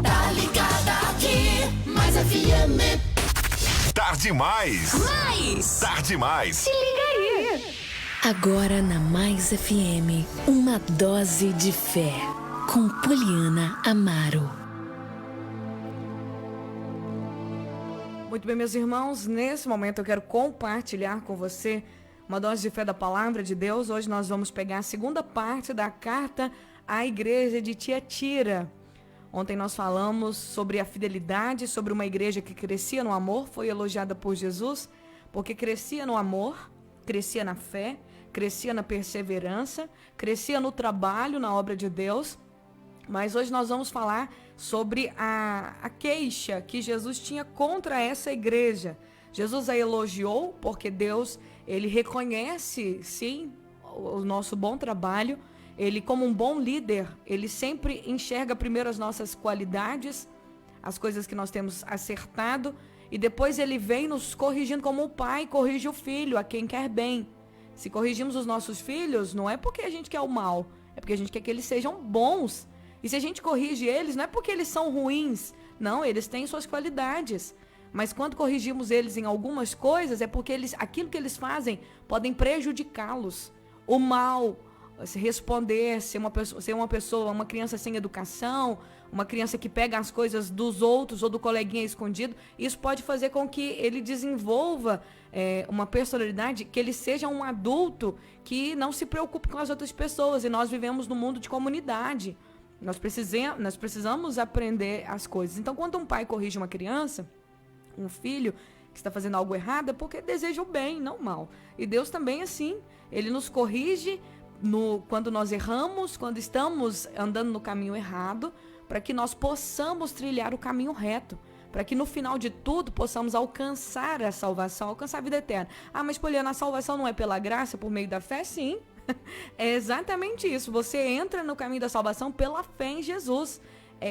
Tá ligada aqui, Mais FM. Tarde Mais. Tarde Mais. Se liga aí. Agora na Mais FM, uma dose de fé, com Poliana Amaro. Muito bem, meus irmãos, nesse momento eu quero compartilhar com você uma dose de fé da Palavra de Deus. Hoje nós vamos pegar a segunda parte da carta à igreja de Tiatira. Ontem nós falamos sobre a fidelidade, sobre uma igreja que crescia no amor, foi elogiada por Jesus, porque crescia no amor, crescia na fé, crescia na perseverança, crescia no trabalho, na obra de Deus. Mas hoje nós vamos falar sobre a queixa que Jesus tinha contra essa igreja. Jesus a elogiou porque Deus, ele reconhece, sim, o nosso bom trabalho. Ele, como um bom líder, ele sempre enxerga primeiro as nossas qualidades, as coisas que nós temos acertado, e depois ele vem nos corrigindo como o pai corrige o filho, a quem quer bem. Se corrigimos os nossos filhos, não é porque a gente quer o mal, é porque a gente quer que eles sejam bons. E se a gente corrige eles, não é porque eles são ruins, não, eles têm suas qualidades. Mas quando corrigimos eles em algumas coisas, é porque aquilo que eles fazem podem prejudicá-los. O mal, se responder, ser uma criança sem educação, uma criança que pega as coisas dos outros ou do coleguinha escondido, isso pode fazer com que ele desenvolva uma personalidade, que ele seja um adulto que não se preocupe com as outras pessoas. E nós vivemos num mundo de comunidade. Nós precisamos aprender as coisas. Então, quando um pai corrige uma criança, um filho que está fazendo algo errado, é porque deseja o bem, não o mal. E Deus também, assim, ele nos corrige quando nós erramos, quando estamos andando no caminho errado, para que nós possamos trilhar o caminho reto, para que no final de tudo possamos alcançar a salvação, alcançar a vida eterna. Ah, mas Poliana, a salvação não é pela graça, por meio da fé? Sim. É exatamente isso. Você entra no caminho da salvação pela fé em Jesus.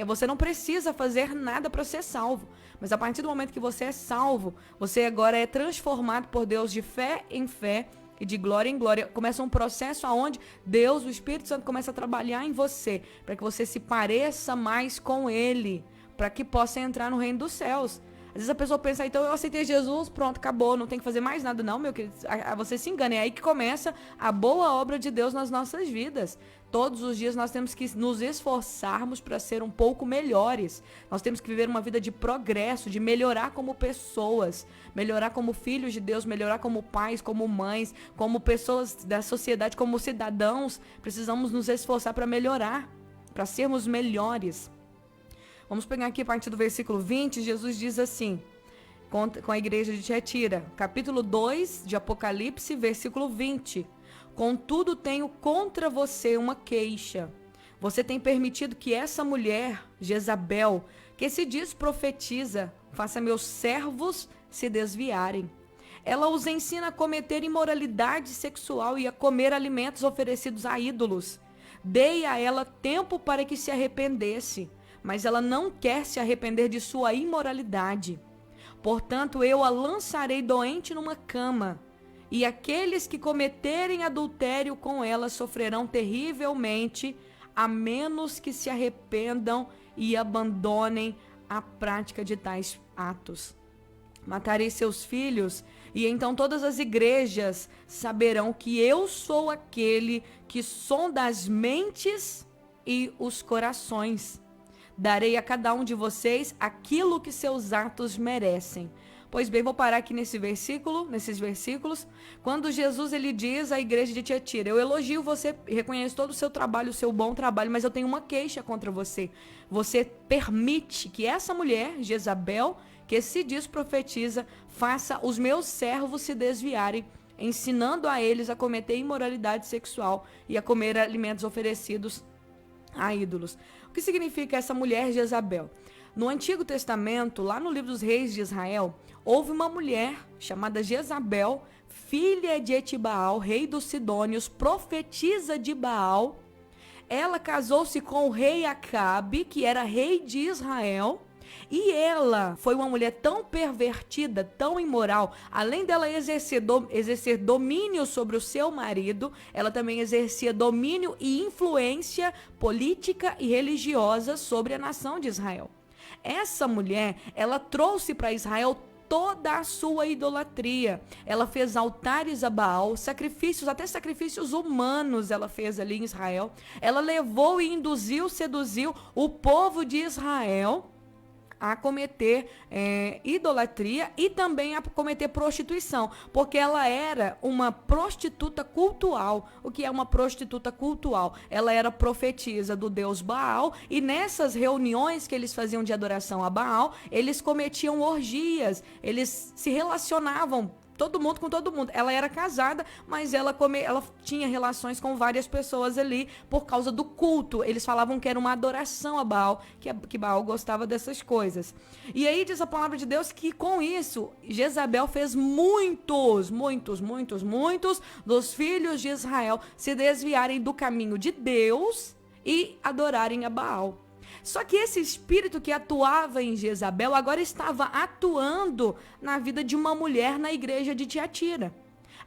Você não precisa fazer nada para ser salvo. Mas a partir do momento que você é salvo, você agora é transformado por Deus de fé em fé e de glória em glória. Começa um processo onde Deus, o Espírito Santo, começa a trabalhar em você, para que você se pareça mais com Ele, para que possa entrar no reino dos céus. Às vezes a pessoa pensa, então eu aceitei Jesus, pronto, acabou, não tem que fazer mais nada. Não, meu querido, você se engana. É aí que começa a boa obra de Deus nas nossas vidas. Todos os dias nós temos que nos esforçarmos para ser um pouco melhores. Nós temos que viver uma vida de progresso, de melhorar como pessoas, melhorar como filhos de Deus, melhorar como pais, como mães, como pessoas da sociedade, como cidadãos. Precisamos nos esforçar para melhorar, para sermos melhores. Vamos pegar aqui a partir do versículo 20, Jesus diz assim, com a igreja de Tiatira, capítulo 2 de Apocalipse, versículo 20. Contudo, tenho contra você uma queixa. Você tem permitido que essa mulher, Jezabel, que se diz profetiza, faça meus servos se desviarem. Ela os ensina a cometer imoralidade sexual e a comer alimentos oferecidos a ídolos. Dei a ela tempo para que se arrependesse, mas ela não quer se arrepender de sua imoralidade. Portanto, eu a lançarei doente numa cama, e aqueles que cometerem adultério com ela sofrerão terrivelmente, a menos que se arrependam e abandonem a prática de tais atos. Matarei seus filhos, e então todas as igrejas saberão que eu sou aquele que sonda as mentes e os corações. Darei a cada um de vocês aquilo que seus atos merecem. Pois bem, vou parar aqui nesses versículos, quando Jesus ele diz à igreja de Tiatira, eu elogio você, reconheço todo o seu trabalho, o seu bom trabalho, mas eu tenho uma queixa contra você. Você permite que essa mulher, Jezabel, que se diz profetiza, faça os meus servos se desviarem, ensinando a eles a cometer imoralidade sexual e a comer alimentos oferecidos a ídolos. O que significa essa mulher Jezabel? No Antigo Testamento, lá no livro dos Reis de Israel, houve uma mulher chamada Jezabel, filha de Etibaal, rei dos Sidônios, profetisa de Baal. Ela casou-se com o rei Acabe, que era rei de Israel, E ela foi uma mulher tão pervertida, tão imoral, além dela exercer domínio sobre o seu marido, ela também exercia domínio e influência política e religiosa sobre a nação de Israel. Essa mulher, ela trouxe para Israel toda a sua idolatria. Ela fez altares a Baal, sacrifícios, até sacrifícios humanos ela fez ali em Israel. Ela levou e induziu, seduziu o povo de Israel a cometer idolatria e também a cometer prostituição, porque ela era uma prostituta cultual. O que é uma prostituta cultual? Ela era profetisa do deus Baal, e nessas reuniões que eles faziam de adoração a Baal, eles cometiam orgias, eles se relacionavam todo mundo com todo mundo. Ela era casada, mas ela tinha relações com várias pessoas ali por causa do culto. Eles falavam que era uma adoração a Baal, que Baal gostava dessas coisas. E aí diz a palavra de Deus que com isso, Jezabel fez muitos dos filhos de Israel se desviarem do caminho de Deus e adorarem a Baal. Só que esse espírito que atuava em Jezabel agora estava atuando na vida de uma mulher na igreja de Tiatira.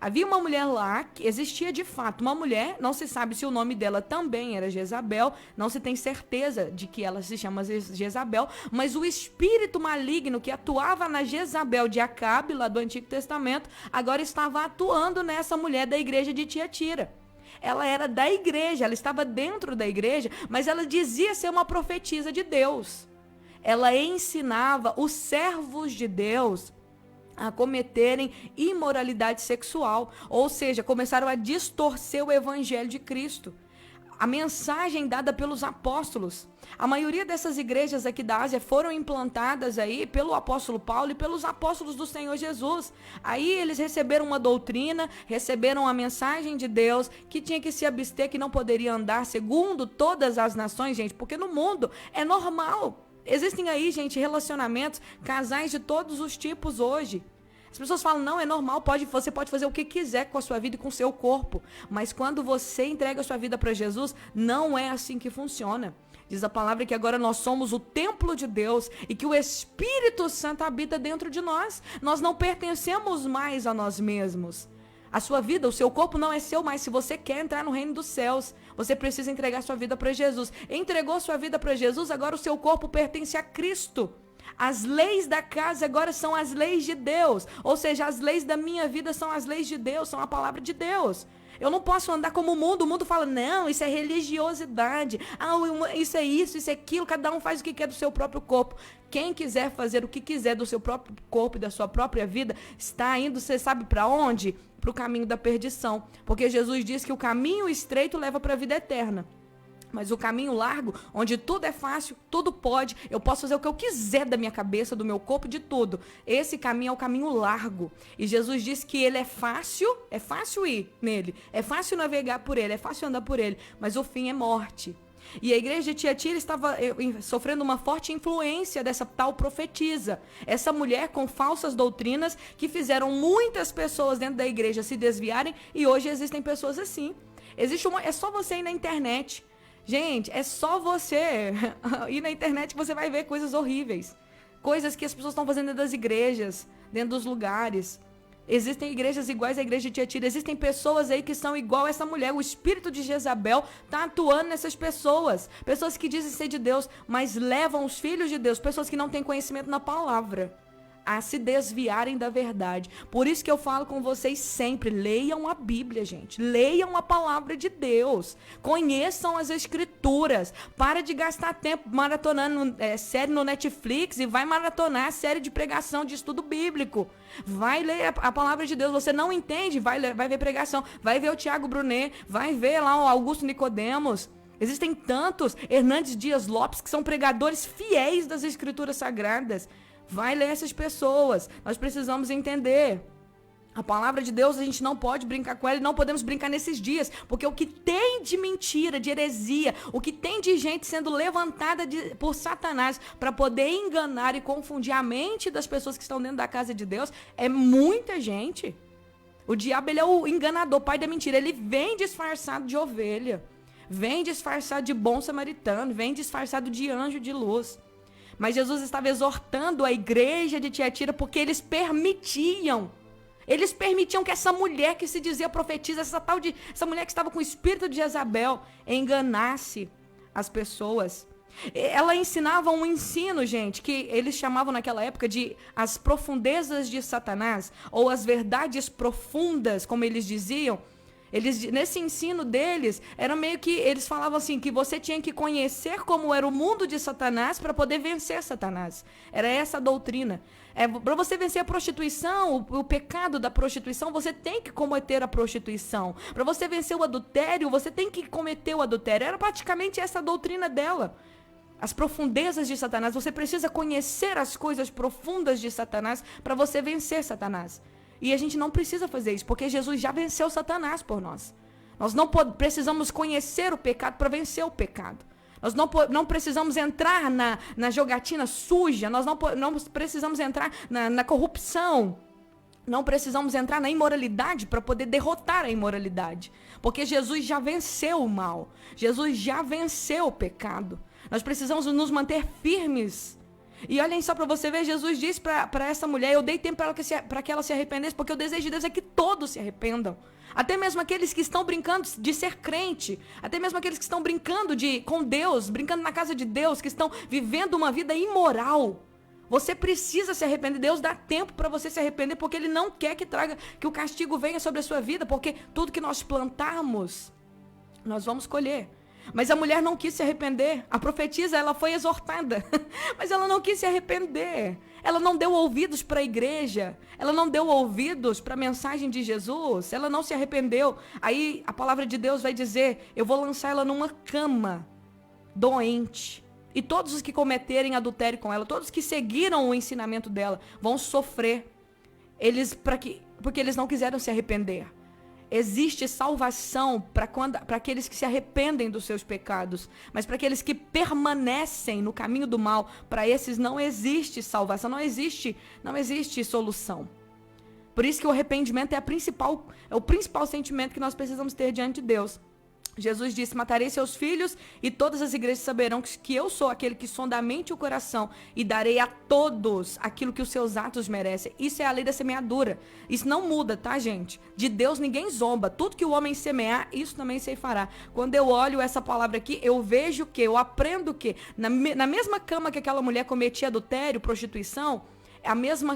Havia uma mulher lá, que existia de fato uma mulher, não se sabe se o nome dela também era Jezabel, não se tem certeza de que ela se chama Jezabel, mas o espírito maligno que atuava na Jezabel de Acabe, lá do Antigo Testamento, agora estava atuando nessa mulher da igreja de Tiatira. Ela era da igreja, ela estava dentro da igreja, mas ela dizia ser uma profetisa de Deus. Ela ensinava os servos de Deus a cometerem imoralidade sexual, ou seja, começaram a distorcer o evangelho de Cristo. A mensagem dada pelos apóstolos. A maioria dessas igrejas aqui da Ásia foram implantadas aí pelo apóstolo Paulo e pelos apóstolos do Senhor Jesus. Aí eles receberam uma doutrina, receberam a mensagem de Deus, que tinha que se abster, que não poderia andar segundo todas as nações, gente, porque no mundo é normal. Existem aí, gente, relacionamentos, casais de todos os tipos hoje. As pessoas falam, não, é normal, você pode fazer o que quiser com a sua vida e com o seu corpo. Mas quando você entrega a sua vida para Jesus, não é assim que funciona. Diz a palavra que agora nós somos o templo de Deus e que o Espírito Santo habita dentro de nós. Nós não pertencemos mais a nós mesmos. A sua vida, o seu corpo não é seu mais. Se você quer entrar no reino dos céus, você precisa entregar sua vida para Jesus. Entregou sua vida para Jesus, agora o seu corpo pertence a Cristo. As leis da casa agora são as leis de Deus. Ou seja, as leis da minha vida são as leis de Deus, são a palavra de Deus. Eu não posso andar como o mundo fala, não, isso é religiosidade, isso é isso é aquilo, cada um faz o que quer do seu próprio corpo. Quem quiser fazer o que quiser do seu próprio corpo e da sua própria vida, está indo, você sabe para onde? Para o caminho da perdição. Porque Jesus diz que o caminho estreito leva para a vida eterna. Mas o caminho largo, onde tudo é fácil, tudo pode, eu posso fazer o que eu quiser da minha cabeça, do meu corpo, de tudo. Esse caminho é o caminho largo. E Jesus disse que ele é fácil ir nele, é fácil navegar por ele, é fácil andar por ele, mas o fim é morte. E a igreja de Tiatira estava sofrendo uma forte influência dessa tal profetisa. Essa mulher com falsas doutrinas que fizeram muitas pessoas dentro da igreja se desviarem, e hoje existem pessoas assim. É só você ir na internet. Gente, é só você ir na internet que você vai ver coisas horríveis. Coisas que as pessoas estão fazendo dentro das igrejas, dentro dos lugares. Existem igrejas iguais à igreja de Tiatira. Existem pessoas aí que são igual a essa mulher. O espírito de Jezabel está atuando nessas pessoas. Pessoas que dizem ser de Deus, mas levam os filhos de Deus, pessoas que não têm conhecimento na palavra, a se desviarem da verdade. Por isso que eu falo com vocês sempre, leiam a Bíblia, gente. Leiam a palavra de Deus. Conheçam as escrituras. Para de gastar tempo maratonando série no Netflix e vai maratonar série de pregação de estudo bíblico. Vai ler a palavra de Deus. Você não entende? Vai ver pregação. Vai ver o Tiago Brunet. Vai ver lá o Augusto Nicodemos. Existem tantos Hernandes Dias Lopes que são pregadores fiéis das escrituras sagradas. Vai ler essas pessoas. Nós precisamos entender. A palavra de Deus, a gente não pode brincar com ela e não podemos brincar nesses dias. Porque o que tem de mentira, de heresia, o que tem de gente sendo levantada por Satanás para poder enganar e confundir a mente das pessoas que estão dentro da casa de Deus, é muita gente. O diabo, ele é o enganador, pai da mentira. Ele vem disfarçado de ovelha. Vem disfarçado de bom samaritano. Vem disfarçado de anjo de luz. Mas Jesus estava exortando a igreja de Tiatira porque eles permitiam que essa mulher que se dizia profetisa, essa mulher que estava com o espírito de Jezabel, enganasse as pessoas. Ela ensinava um ensino, gente, que eles chamavam naquela época de as profundezas de Satanás, ou as verdades profundas, como eles diziam. Nesse ensino deles, era meio que, eles falavam assim, que você tinha que conhecer como era o mundo de Satanás para poder vencer Satanás. Era essa a doutrina. Para você vencer a prostituição, o pecado da prostituição, você tem que cometer a prostituição. Para você vencer o adultério, você tem que cometer o adultério. Era praticamente essa a doutrina dela. As profundezas de Satanás, você precisa conhecer as coisas profundas de Satanás para você vencer Satanás. E a gente não precisa fazer isso, porque Jesus já venceu Satanás por nós. Nós não precisamos conhecer o pecado para vencer o pecado. Nós não precisamos entrar na jogatina suja, nós não precisamos entrar na corrupção. Não precisamos entrar na imoralidade para poder derrotar a imoralidade. Porque Jesus já venceu o mal. Jesus já venceu o pecado. Nós precisamos nos manter firmes. E olhem só para você ver, Jesus disse para essa mulher, eu dei tempo para que ela se arrependesse, porque o desejo de Deus é que todos se arrependam. Até mesmo aqueles que estão brincando de ser crente, até mesmo aqueles que estão brincando com Deus, brincando na casa de Deus, que estão vivendo uma vida imoral. Você precisa se arrepender. Deus dá tempo para você se arrepender, porque Ele não quer que o castigo venha sobre a sua vida, porque tudo que nós plantarmos, nós vamos colher. Mas a mulher não quis se arrepender. A profetisa, ela foi exortada, mas ela não quis se arrepender. Ela não deu ouvidos para a igreja. Ela não deu ouvidos para a mensagem de Jesus. Ela não se arrependeu. Aí a palavra de Deus vai dizer, eu vou lançar ela numa cama doente. E todos os que cometerem adultério com ela, todos que seguiram o ensinamento dela, vão sofrer. Porque eles não quiseram se arrepender. Existe salvação para aqueles que se arrependem dos seus pecados. Mas para aqueles que permanecem no caminho do mal, para esses não existe salvação, não existe solução. Por isso que o arrependimento é o principal sentimento que nós precisamos ter diante de Deus. Jesus disse, matarei seus filhos e todas as igrejas saberão que eu sou aquele que sonda a mente e o coração e darei a todos aquilo que os seus atos merecem. Isso é a lei da semeadura. Isso não muda, tá, gente? De Deus ninguém zomba. Tudo que o homem semear, isso também se fará. Quando eu olho essa palavra aqui, eu vejo o quê? Eu aprendo o quê? Na mesma cama que aquela mulher cometia adultério, prostituição,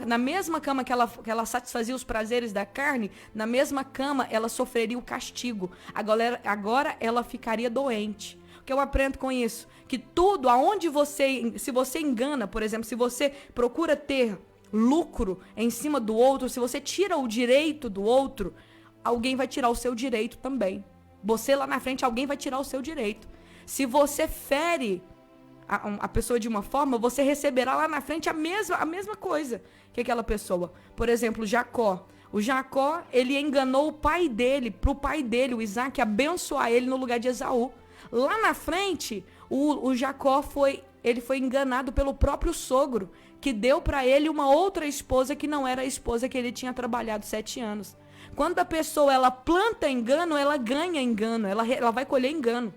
na mesma cama que ela satisfazia os prazeres da carne, na mesma cama ela sofreria o castigo. Agora ela ficaria doente. O que eu aprendo com isso? Que tudo, se você engana, por exemplo, se você procura ter lucro em cima do outro, se você tira o direito do outro, alguém vai tirar o seu direito também. Você lá na frente, alguém vai tirar o seu direito. Se você fere a pessoa de uma forma, você receberá lá na frente a mesma coisa que aquela pessoa. Por exemplo, Jacó. O Jacó, ele enganou o pai dele, pro pai dele, o Isaac, abençoar ele no lugar de Esaú. Lá na frente, o Jacó foi enganado pelo próprio sogro, que deu para ele uma outra esposa que não era a esposa que ele tinha trabalhado 7 anos. Quando a pessoa, ela planta engano, ela ganha engano, ela vai colher engano.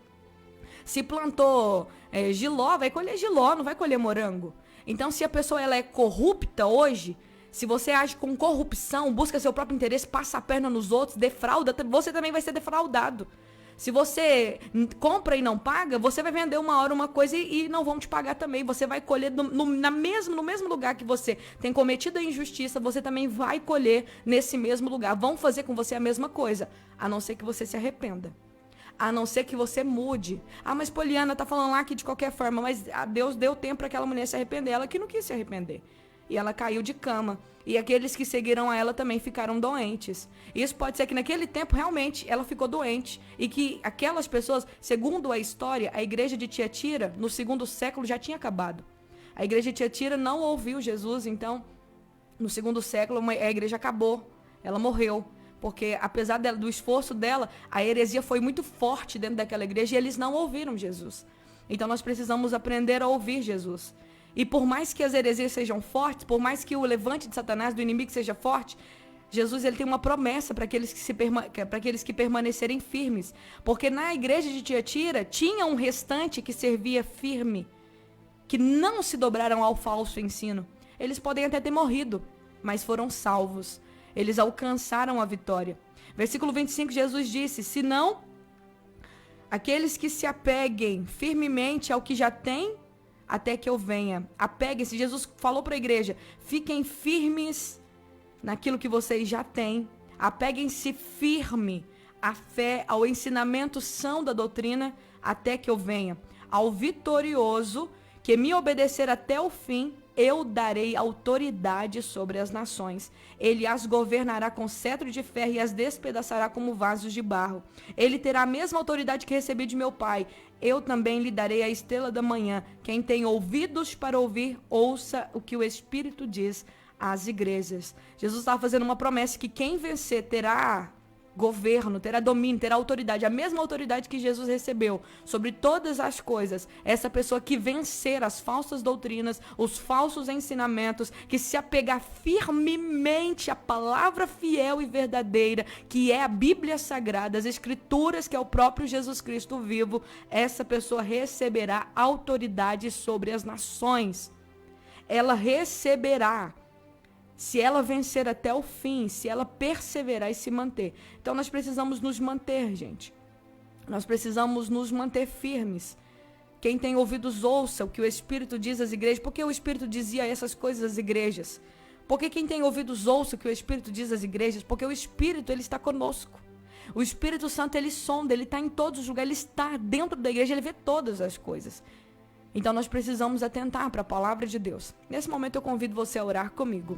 Se plantou jiló, vai colher jiló, não vai colher morango. Então, se a pessoa ela é corrupta hoje, se você age com corrupção, busca seu próprio interesse, passa a perna nos outros, defrauda, você também vai ser defraudado. Se você compra e não paga, você vai vender uma hora uma coisa e não vão te pagar também. Você vai colher no mesmo lugar que você tem cometido a injustiça, você também vai colher nesse mesmo lugar. Vão fazer com você a mesma coisa, a não ser que você se arrependa. A não ser que você mude. Ah, mas Poliana tá falando lá que de qualquer forma, mas Deus deu tempo para aquela mulher se arrepender. Ela que não quis se arrepender. E ela caiu de cama. E aqueles que seguiram a ela também ficaram doentes. Isso pode ser que naquele tempo realmente ela ficou doente. E que aquelas pessoas, segundo a história, a igreja de Tiatira, no 2º século, já tinha acabado. A igreja de Tiatira não ouviu Jesus, então, no 2º século, a igreja acabou. Ela morreu. Porque apesar do esforço dela, a heresia foi muito forte dentro daquela igreja e eles não ouviram Jesus. Então nós precisamos aprender a ouvir Jesus. E por mais que as heresias sejam fortes, por mais que o levante de Satanás, do inimigo, seja forte, Jesus ele tem uma promessa para aqueles que permanecerem firmes. Porque na igreja de Tiatira tinha um restante que servia firme. que não se dobraram ao falso ensino. Eles podem até ter morrido, mas foram salvos. Eles alcançaram a vitória. Versículo 25, Jesus disse: se não, aqueles que se apeguem firmemente ao que já têm, até que eu venha. Apeguem-se. Jesus falou para a igreja: fiquem firmes naquilo que vocês já têm. Apeguem-se firme à fé, ao ensinamento são da doutrina, até que eu venha. Ao vitorioso que me obedecer até o fim, eu darei autoridade sobre as nações. Ele as governará com cetro de ferro e as despedaçará como vasos de barro. Ele terá a mesma autoridade que recebi de meu Pai. Eu também lhe darei a estrela da manhã. Quem tem ouvidos para ouvir, ouça o que o Espírito diz às igrejas. Jesus estava fazendo uma promessa que quem vencer terá governo, terá domínio, terá autoridade, a mesma autoridade que Jesus recebeu sobre todas as coisas. Essa pessoa que vencer as falsas doutrinas, os falsos ensinamentos, que se apegar firmemente à palavra fiel e verdadeira, que é a Bíblia Sagrada, as Escrituras, que é o próprio Jesus Cristo vivo, essa pessoa receberá autoridade sobre as nações. Ela receberá. Se ela vencer até o fim, se ela perseverar e se manter. Então nós precisamos nos manter, gente. Nós precisamos nos manter firmes. Quem tem ouvidos, ouça o que o Espírito diz às igrejas. Por que o Espírito dizia essas coisas às igrejas? Porque quem tem ouvidos, ouça o que o Espírito diz às igrejas. Porque o Espírito, ele está conosco. O Espírito Santo, ele sonda, ele está em todos os lugares. Ele está dentro da igreja, ele vê todas as coisas. Então nós precisamos atentar para a palavra de Deus. Nesse momento eu convido você a orar comigo.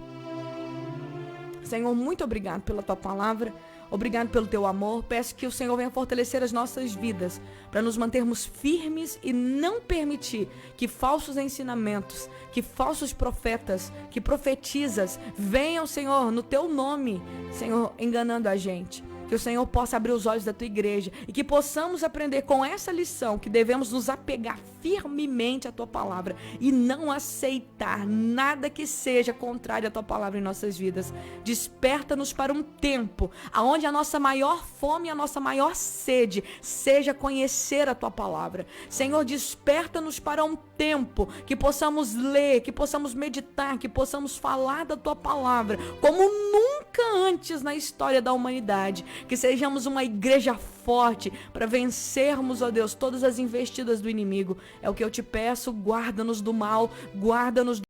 Senhor, muito obrigado pela tua palavra, obrigado pelo teu amor. Peço que o Senhor venha fortalecer as nossas vidas para nos mantermos firmes e não permitir que falsos ensinamentos, que falsos profetas, que profetizas venham, Senhor, no teu nome, Senhor, enganando a gente. Que o Senhor possa abrir os olhos da tua igreja e que possamos aprender com essa lição que devemos nos apegar firmemente à tua palavra e não aceitar nada que seja contrário à tua palavra em nossas vidas. Desperta-nos para um tempo onde a nossa maior fome e a nossa maior sede seja conhecer a tua palavra. Senhor, desperta-nos para um tempo que possamos ler, que possamos meditar, que possamos falar da tua palavra como nunca antes na história da humanidade. Que sejamos uma igreja forte para vencermos, ó Deus, todas as investidas do inimigo. É o que eu te peço, guarda-nos do mal, guarda-nos